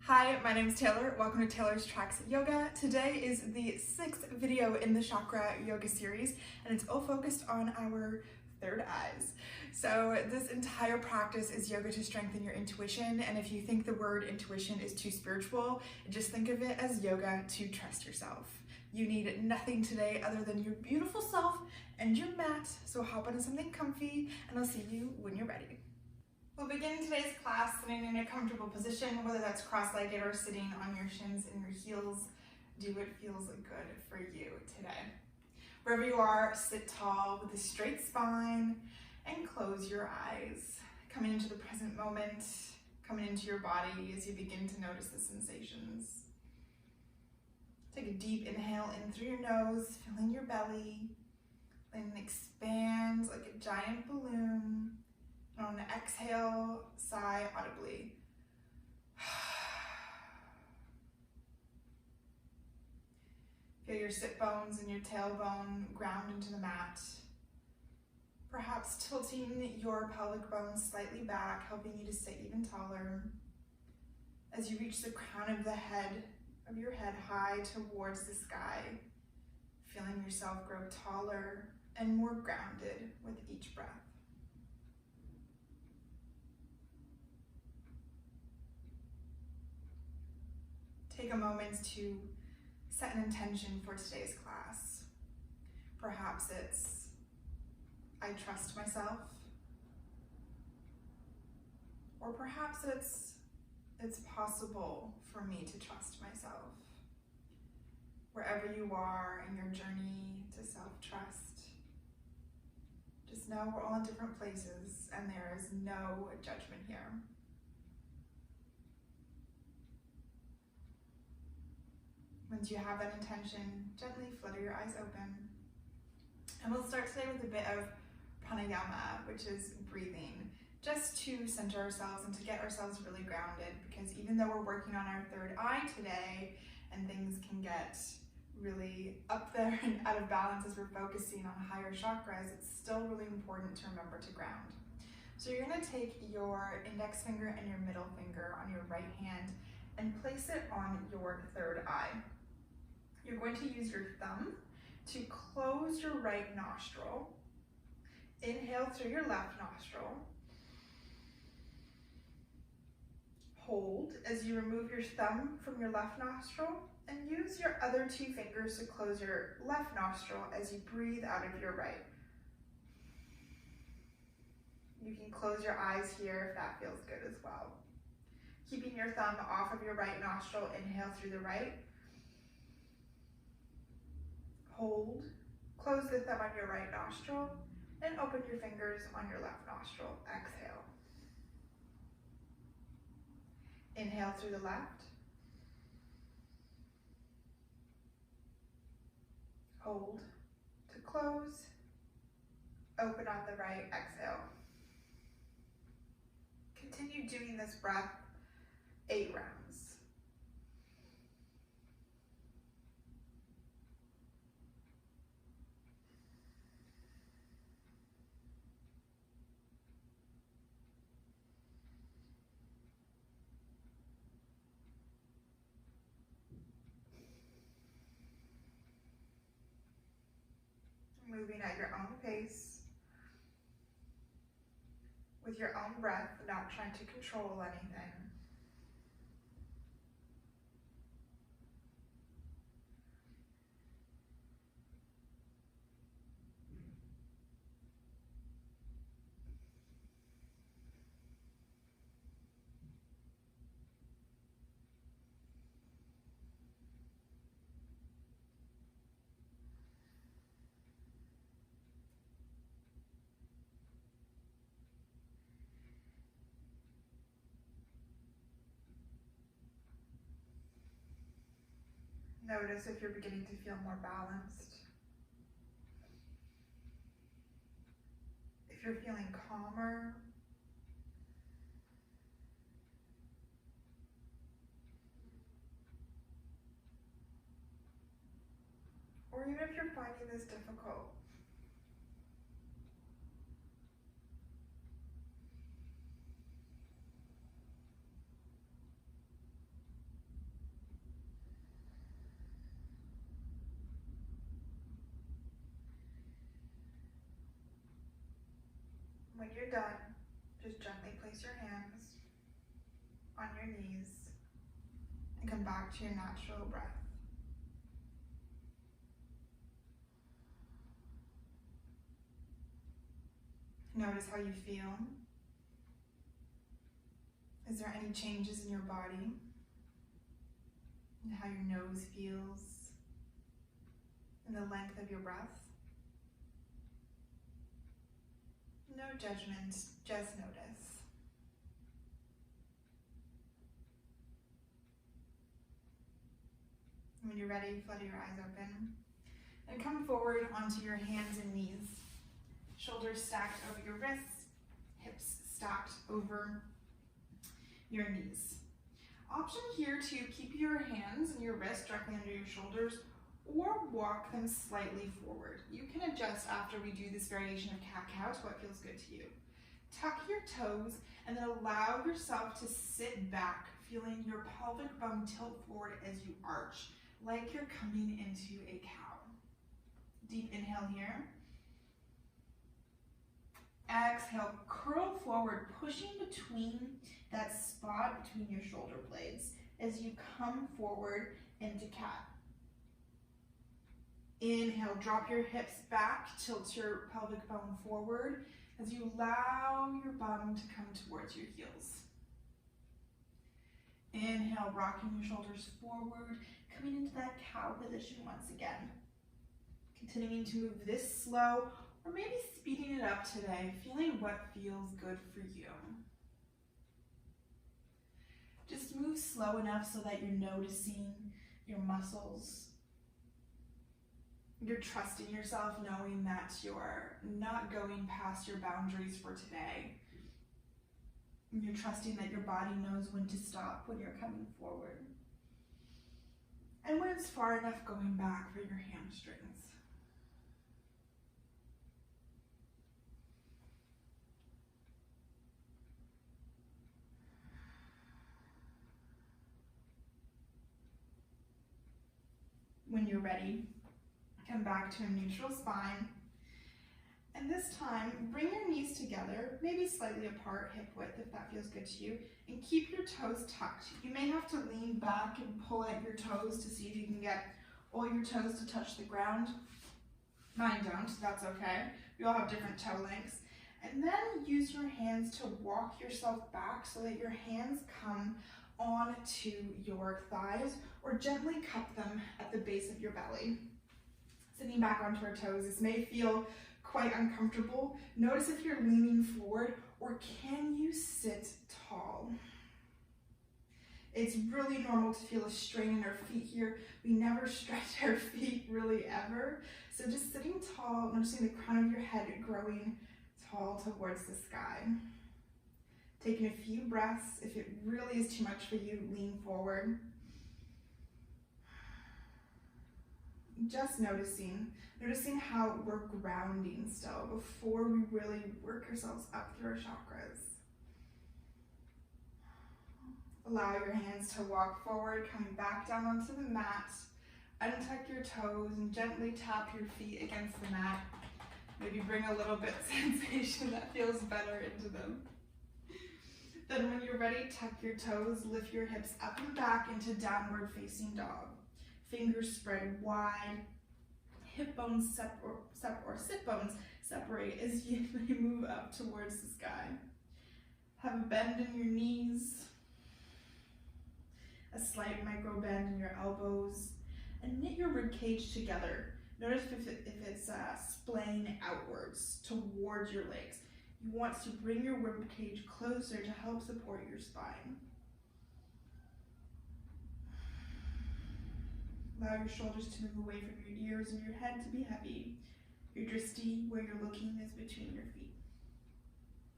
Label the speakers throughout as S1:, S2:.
S1: Hi, my name is Taylor. Welcome to Taylor's Tracks Yoga. Today is the 6th video in the Chakra yoga series, and it's all focused on our third eyes. So this entire practice is yoga to strengthen your intuition, and if you think the word intuition is too spiritual, just think of it as yoga to trust yourself. You need nothing today other than your beautiful self and your mat, so hop into something comfy, and I'll see you when you're ready. We'll begin today's class sitting in a comfortable position, whether that's cross-legged or sitting on your shins and your heels. Do what feels good for you today. Wherever you are, sit tall with a straight spine and close your eyes. Coming into the present moment, coming into your body as you begin to notice the sensations. Take a deep inhale in through your nose, filling your belly, and expand like a giant balloon. And on the exhale, sigh audibly. Feel your sit bones and your tailbone ground into the mat. Perhaps tilting your pelvic bones slightly back, helping you to sit even taller. As you reach the crown of your head high towards the sky, feeling yourself grow taller and more grounded with each breath. Take a moment to set an intention for today's class. Perhaps it's, I trust myself. Or perhaps it's possible for me to trust myself. Wherever you are in your journey to self-trust, just know we're all in different places and there is no judgment here. Once you have that intention, gently flutter your eyes open. And we'll start today with a bit of pranayama, which is breathing, just to center ourselves and to get ourselves really grounded, because even though we're working on our third eye today and things can get really up there and out of balance as we're focusing on higher chakras, it's still really important to remember to ground. So you're going to take your index finger and your middle finger on your right hand and place it on your third eye. You're going to use your thumb to close your right nostril. Inhale through your left nostril. Hold as you remove your thumb from your left nostril, and use your other two fingers to close your left nostril as you breathe out of your right. You can close your eyes here if that feels good as well. Keeping your thumb off of your right nostril, inhale through the right. Hold, close the thumb on your right nostril, and open your fingers on your left nostril. Exhale. Inhale through the left. Hold to close. Open on the right. Exhale. Continue doing this breath 8 rounds. Moving at your own pace, with your own breath, not trying to control anything. Notice if you're beginning to feel more balanced. If you're feeling calmer. Or even if you're finding this difficult. When you're done, just gently place your hands on your knees and come back to your natural breath. Notice how you feel. Is there any changes in your body? And how your nose feels? And the length of your breath? No judgment, just notice. When you're ready, flutter your eyes open. And come forward onto your hands and knees. Shoulders stacked over your wrists, hips stacked over your knees. Option here to keep your hands and your wrists directly under your shoulders or walk them slightly forward. You can adjust after we do this variation of cat-cow to what feels good to you. Tuck your toes and then allow yourself to sit back, feeling your pelvic bone tilt forward as you arch, like you're coming into a cow. Deep inhale here. Exhale, curl forward, pushing between that spot between your shoulder blades as you come forward into cat. Inhale, drop your hips back, tilt your pelvic bone forward as you allow your bum to come towards your heels. Inhale, rocking your shoulders forward, coming into that cow position once again. Continuing to move this slow, or maybe speeding it up today, feeling what feels good for you. Just move slow enough so that you're noticing your muscles. You're trusting yourself, knowing that you're not going past your boundaries for today. You're trusting that your body knows when to stop when you're coming forward. And when it's far enough, going back for your hamstrings. When you're ready, come back to a neutral spine. And this time, bring your knees together, maybe slightly apart, hip width if that feels good to you, and keep your toes tucked. You may have to lean back and pull at your toes to see if you can get all your toes to touch the ground. Mine don't, that's okay. We all have different toe lengths. And then use your hands to walk yourself back so that your hands come onto your thighs, or gently cup them at the base of your belly. Sitting back onto our toes, this may feel quite uncomfortable. Notice if you're leaning forward, or can you sit tall? It's really normal to feel a strain in our feet here. We never stretch our feet really ever. So just sitting tall, noticing the crown of your head growing tall towards the sky. Taking a few breaths. If it really is too much for you, lean forward. Just noticing how we're grounding still before we really work ourselves up through our chakras. Allow your hands to walk forward, coming back down onto the mat. Untuck your toes and gently tap your feet against the mat. Maybe bring a little bit of sensation that feels better into them. Then when you're ready, tuck your toes, lift your hips up and back into downward facing dog. Fingers spread wide, hip bones sit bones separate as you move up towards the sky. Have a bend in your knees, a slight micro bend in your elbows, and knit your rib cage together. Notice if it's splaying outwards towards your legs. You want to bring your rib cage closer to help support your spine. Allow your shoulders to move away from your ears and your head to be heavy. Your drishti, where you're looking, is between your feet.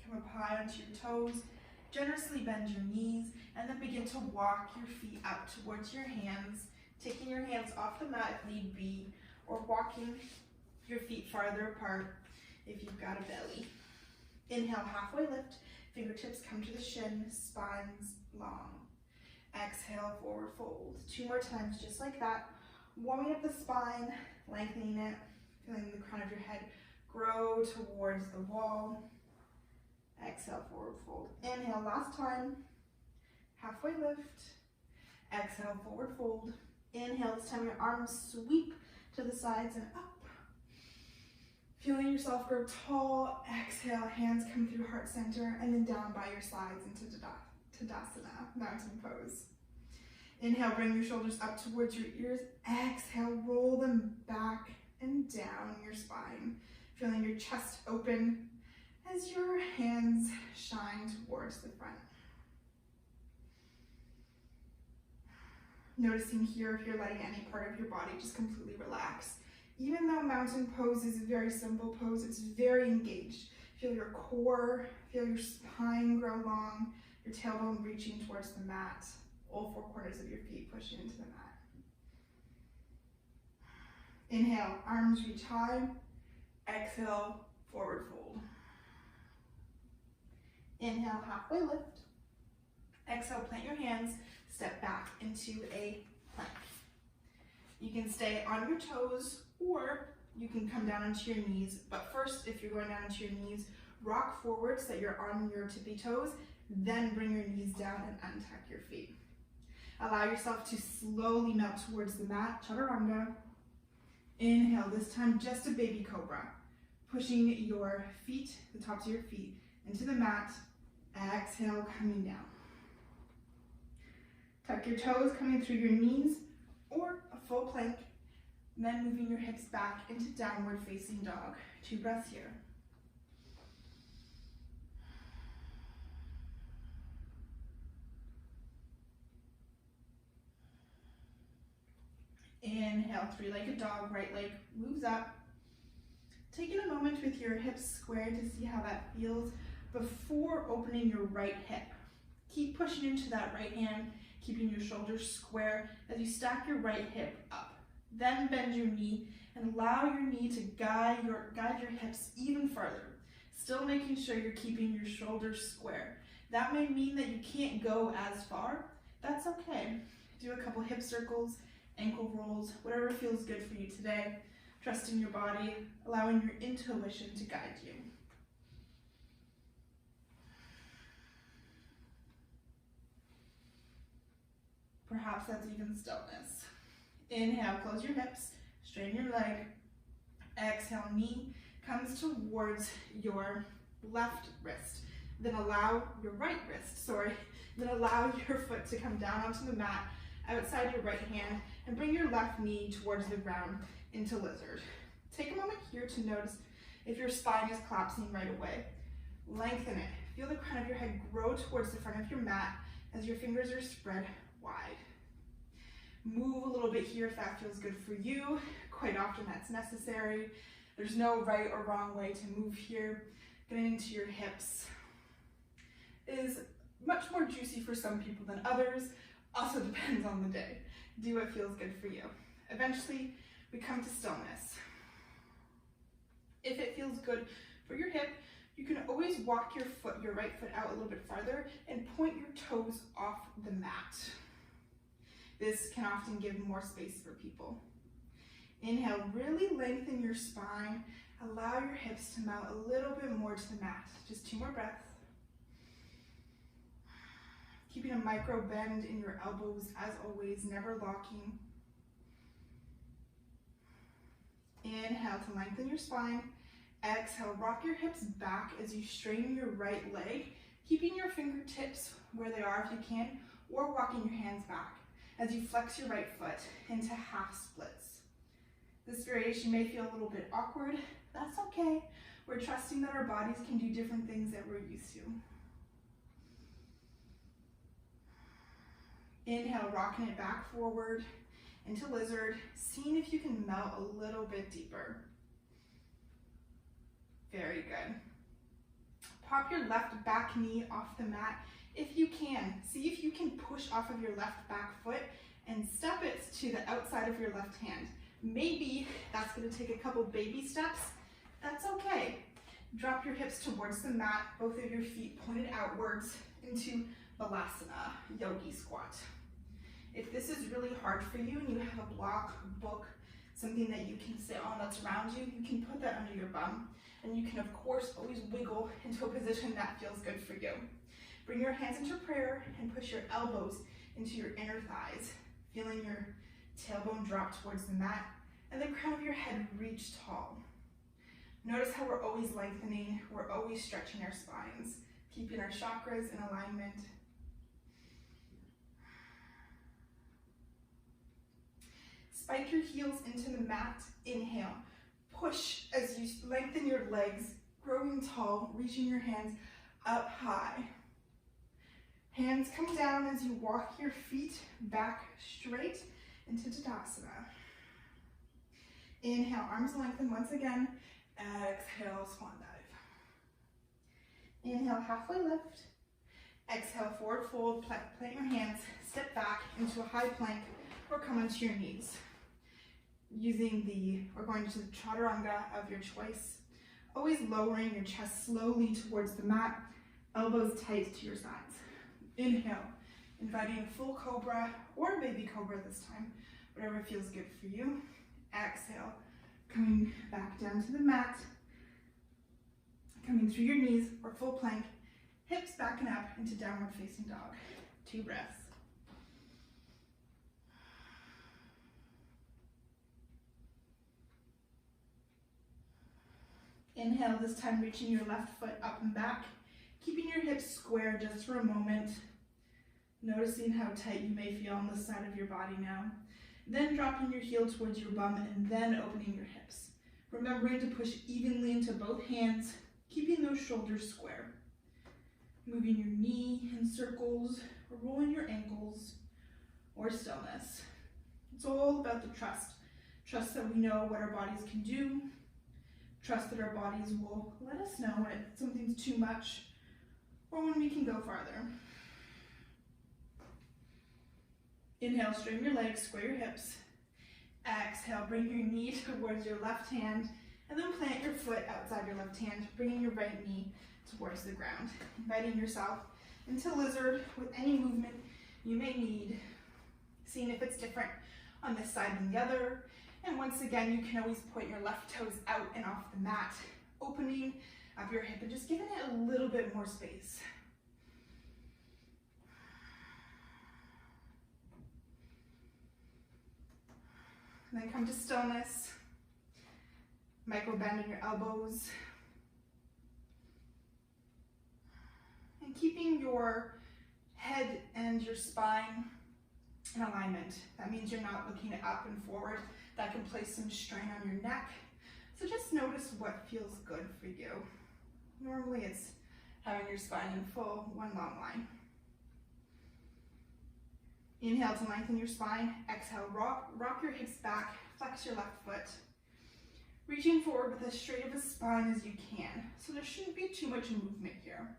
S1: Come up high onto your toes, generously bend your knees, and then begin to walk your feet up towards your hands, taking your hands off the mat if need be, or walking your feet farther apart if you've got a belly. Inhale, halfway lift, fingertips come to the shin, spines long. Exhale, forward fold. 2 more times, just like that. Warming up the spine, lengthening it, feeling the crown of your head grow towards the wall. exhale, forward fold. Inhale, last time, halfway lift. Exhale, forward fold. Inhale, this time your arms sweep to the sides and up. Feeling yourself grow tall. Exhale, hands come through heart center and then down by your sides into Tadasana, mountain pose. Inhale, bring your shoulders up towards your ears. Exhale, roll them back and down your spine. Feeling your chest open as your hands shine towards the front. Noticing here if you're letting any part of your body just completely relax. Even though mountain pose is a very simple pose, it's very engaged. Feel your core, feel your spine grow long, your tailbone reaching towards the mat, all four corners of your feet pushing into the mat. Inhale, arms reach high. Exhale, forward fold. Inhale, halfway lift. Exhale, plant your hands, step back into a plank. You can stay on your toes or you can come down onto your knees. But first, if you're going down onto your knees, rock forward so that you're on your tippy toes, then bring your knees down and untuck your feet. Allow yourself to slowly melt towards the mat, chaturanga. Inhale, this time just a baby cobra. Pushing your feet, the tops of your feet, into the mat. Exhale, coming down. Tuck your toes coming through your knees or a full plank. Then moving your hips back into downward facing dog. 2 breaths here. Inhale, 3-legged dog, right leg moves up. Taking a moment with your hips squared to see how that feels before opening your right hip. Keep pushing into that right hand, keeping your shoulders square as you stack your right hip up. Then bend your knee and allow your knee to guide your hips even further. Still making sure you're keeping your shoulders square. That may mean that you can't go as far. That's okay. Do a couple hip circles, ankle rolls, whatever feels good for you today. Trusting your body, allowing your intuition to guide you. Perhaps that's even stillness. Inhale, close your hips, straighten your leg. Exhale, knee comes towards your left wrist. Then allow your right wrist, Then allow your foot to come down onto the mat outside your right hand and bring your left knee towards the ground into lizard. Take a moment here to notice if your spine is collapsing right away. Lengthen it. Feel the crown of your head grow towards the front of your mat as your fingers are spread wide. Move a little bit here if that feels good for you. Quite often that's necessary. There's no right or wrong way to move here. Getting into your hips is much more juicy for some people than others. Also depends on the day. Do what feels good for you. Eventually, we come to stillness. If it feels good for your hip, you can always walk your right foot out a little bit farther and point your toes off the mat. This can often give more space for people. Inhale, really lengthen your spine. Allow your hips to melt a little bit more to the mat. Just 2 more breaths. Keeping a micro bend in your elbows as always, never locking. Inhale to lengthen your spine. Exhale, rock your hips back as you straighten your right leg, keeping your fingertips where they are if you can, or walking your hands back as you flex your right foot into half splits. This variation may feel a little bit awkward. That's okay. We're trusting that our bodies can do different things that we're used to. Inhale, rocking it back forward into lizard, seeing if you can melt a little bit deeper. Very good. Pop your left back knee off the mat if you can. See if you can push off of your left back foot and step it to the outside of your left hand. Maybe that's going to take a couple baby steps. That's okay. Drop your hips towards the mat, both of your feet pointed outwards into Balasana, yogi squat. If this is really hard for you and you have a block, book, something that you can sit on that's around you, you can put that under your bum. And you can, of course, always wiggle into a position that feels good for you. Bring your hands into prayer and push your elbows into your inner thighs, feeling your tailbone drop towards the mat and the crown of your head reach tall. Notice how we're always lengthening, we're always stretching our spines, keeping our chakras in alignment. Spike your heels into the mat, inhale. Push as you lengthen your legs, growing tall, reaching your hands up high. Hands come down as you walk your feet back straight into Tadasana. Inhale, arms lengthen once again. Exhale, swan dive. Inhale, halfway lift. Exhale, forward fold, plant your hands, step back into a high plank or come onto your knees. We're going to the chaturanga of your choice. Always lowering your chest slowly towards the mat, elbows tight to your sides. Inhale, inviting a full cobra or baby cobra this time, whatever feels good for you. Exhale, coming back down to the mat, coming through your knees or full plank, hips back and up into downward facing dog. 2 breaths. Inhale, this time reaching your left foot up and back, keeping your hips square just for a moment, noticing how tight you may feel on the side of your body now. Then dropping your heel towards your bum and then opening your hips. Remembering to push evenly into both hands, keeping those shoulders square. Moving your knee in circles, or rolling your ankles, or stillness. It's all about the trust. Trust that we know what our bodies can do. Trust that our bodies will let us know when something's too much or when we can go farther. Inhale, straighten your legs, square your hips. Exhale, bring your knee towards your left hand and then plant your foot outside your left hand, bringing your right knee towards the ground. Inviting yourself into lizard with any movement you may need. Seeing if it's different on this side than the other. And once again, you can always point your left toes out and off the mat, opening up your hip and just giving it a little bit more space. And then come to stillness. Micro bend in your elbows. And keeping your head and your spine in alignment. That means you're not looking up and forward. That can place some strain on your neck. So just notice what feels good for you. Normally it's having your spine in full, one long line. Inhale to lengthen your spine. Exhale, rock your hips back, flex your left foot. Reaching forward with as straight of a spine as you can. So there shouldn't be too much movement here.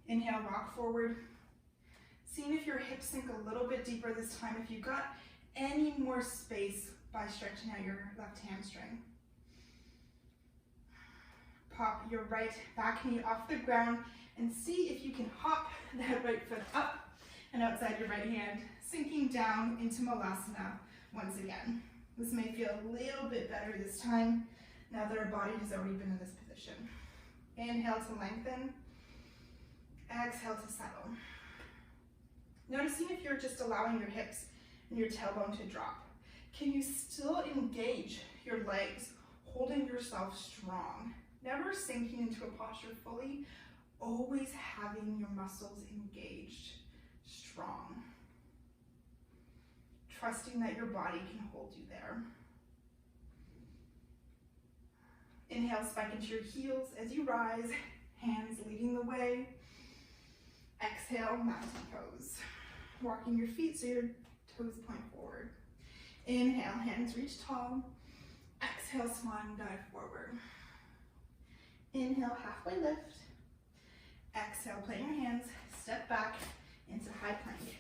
S1: Inhale, rock forward. Seeing if your hips sink a little bit deeper this time, if you've got any more space by stretching out your left hamstring. Pop your right back knee off the ground and see if you can hop that right foot up and outside your right hand, sinking down into Malasana once again. This may feel a little bit better this time now that our body has already been in this position. Inhale to lengthen. Exhale to settle. Noticing if you're just allowing your hips and your tailbone to drop. Can you still engage your legs, holding yourself strong? Never sinking into a posture fully, always having your muscles engaged, strong. Trusting that your body can hold you there. Inhale, spike into your heels as you rise, hands leading the way. Exhale, mountain pose. Walking your feet so your toes point forward. Inhale, hands reach tall. Exhale, swan dive forward. Inhale, halfway lift. Exhale, plant your hands, step back into high plank.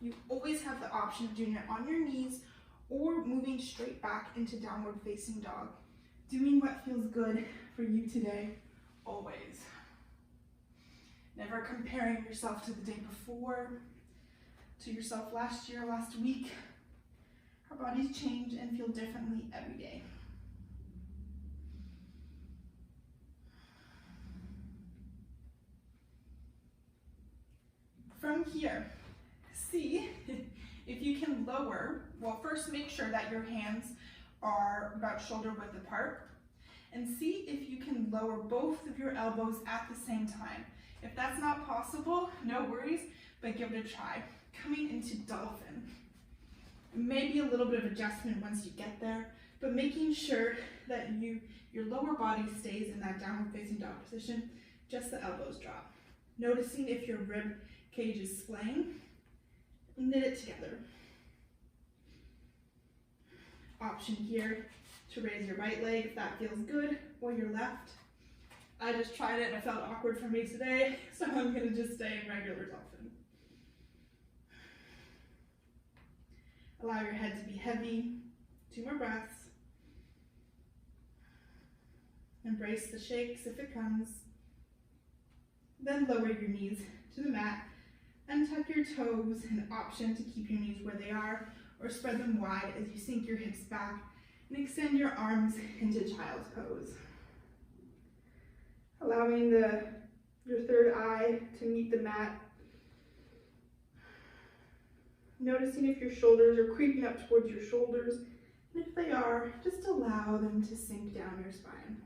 S1: You always have the option of doing it on your knees or moving straight back into downward facing dog Doing what feels good for you today, always. Never comparing yourself to the day before, to yourself last year, last week. Our bodies change and feel differently every day. From here, see if you can lower, well, first make sure that your hands are about shoulder width apart, and see if you can lower both of your elbows at the same time. If that's not possible, no worries, but give it a try. Coming into Dolphin. Maybe a little bit of adjustment once you get there, but making sure that your lower body stays in that downward facing dog position, just the elbows drop. Noticing if your rib cage is splaying, knit it together. Option here to raise your right leg if that feels good, or your left. I just tried it and it felt awkward for me today, so I'm gonna just stay in regular Dolphin. Allow your head to be heavy. 2 more breaths. Embrace the shakes if it comes. Then lower your knees to the mat and tuck your toes, an option to keep your knees where they are or spread them wide as you sink your hips back and extend your arms into child's pose. Allowing your third eye to meet the mat. Noticing if your shoulders are creeping up towards your shoulders, and if they are, just allow them to sink down your spine.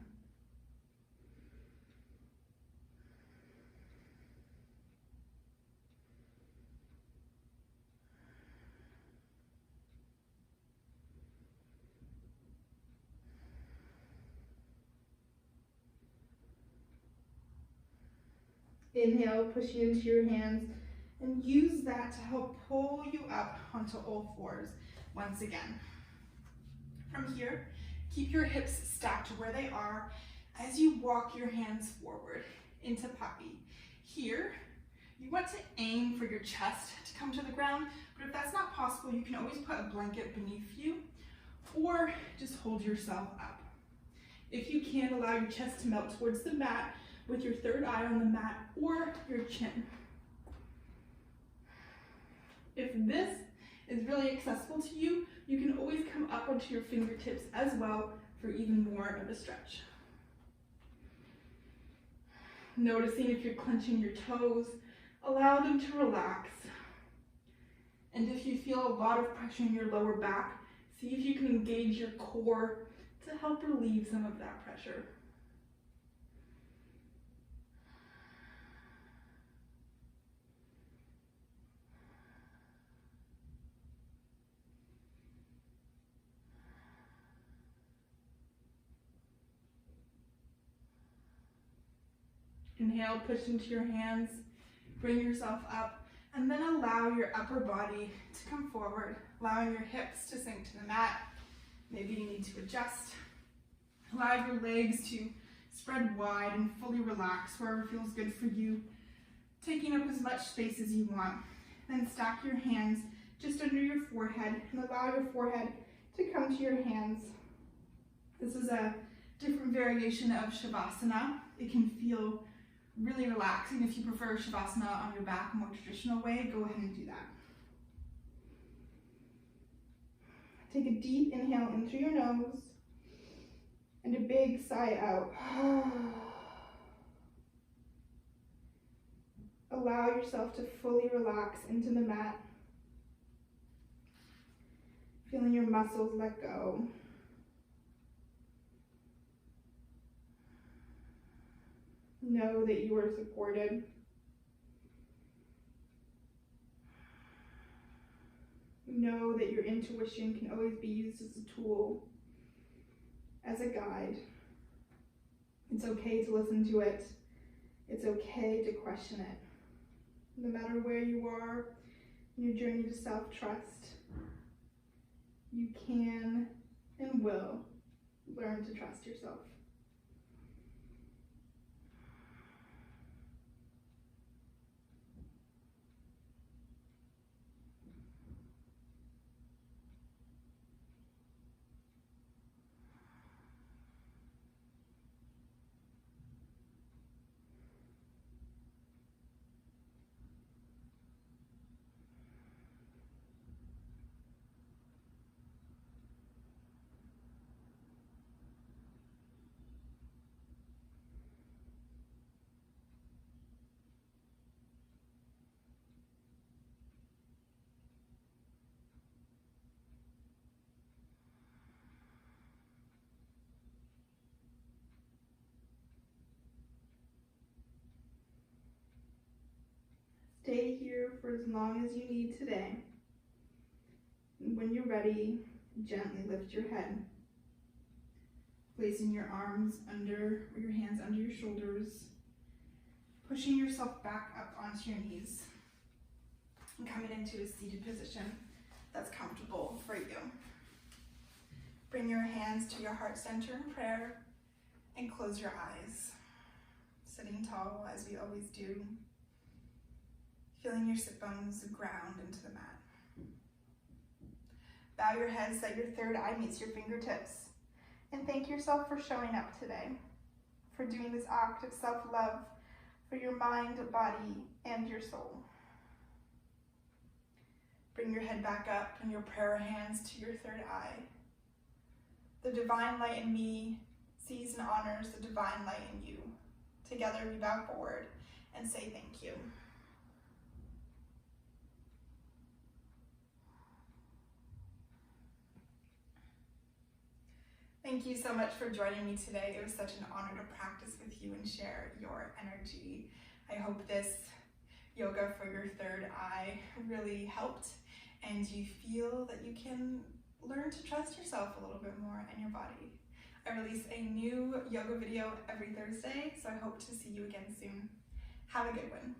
S1: Inhale, pushing into your hands, and use that to help pull you up onto all fours once again. From here, keep your hips stacked where they are as you walk your hands forward into puppy. Here, you want to aim for your chest to come to the ground, but if that's not possible, you can always put a blanket beneath you or just hold yourself up. If you can, allow your chest to melt towards the mat with your third eye on the mat or your chin. If this is really accessible to you, you can always come up onto your fingertips as well for even more of a stretch. Noticing if you're clenching your toes, allow them to relax. And if you feel a lot of pressure in your lower back, see if you can engage your core to help relieve some of that pressure. Inhale, push into your hands, bring yourself up, and then allow your upper body to come forward, allowing your hips to sink to the mat. Maybe you need to adjust. Allow your legs to spread wide and fully relax wherever feels good for you, taking up as much space as you want. Then stack your hands just under your forehead and allow your forehead to come to your hands. This is a different variation of Shavasana. It can feel really relaxing. If you prefer Shavasana on your back, a more traditional way, go ahead and do that. Take a deep inhale in through your nose and a big sigh out. Allow yourself to fully relax into the mat, feeling your muscles let go. Know that you are supported. Know that your intuition can always be used as a tool, as a guide. It's okay to listen to it. It's okay to question it. No matter where you are in your journey to self-trust, you can and will learn to trust yourself. Stay here for as long as you need today. And when you're ready, gently lift your head, placing your arms under, or your hands under your shoulders, pushing yourself back up onto your knees, and coming into a seated position that's comfortable for you. Bring your hands to your heart center in prayer and close your eyes, sitting tall as we always do, feeling your sit bones ground into the mat. Bow your head so that your third eye meets your fingertips, and thank yourself for showing up today, for doing this act of self-love for your mind, body, and your soul. Bring your head back up and your prayer hands to your third eye. The divine light in me sees and honors the divine light in you. Together we bow forward and say thank you. Thank you so much for joining me today. It was such an honor to practice with you and share your energy. I hope this yoga for your third eye really helped and you feel that you can learn to trust yourself a little bit more and your body. I release a new yoga video every Thursday, so I hope to see you again soon. Have a good one.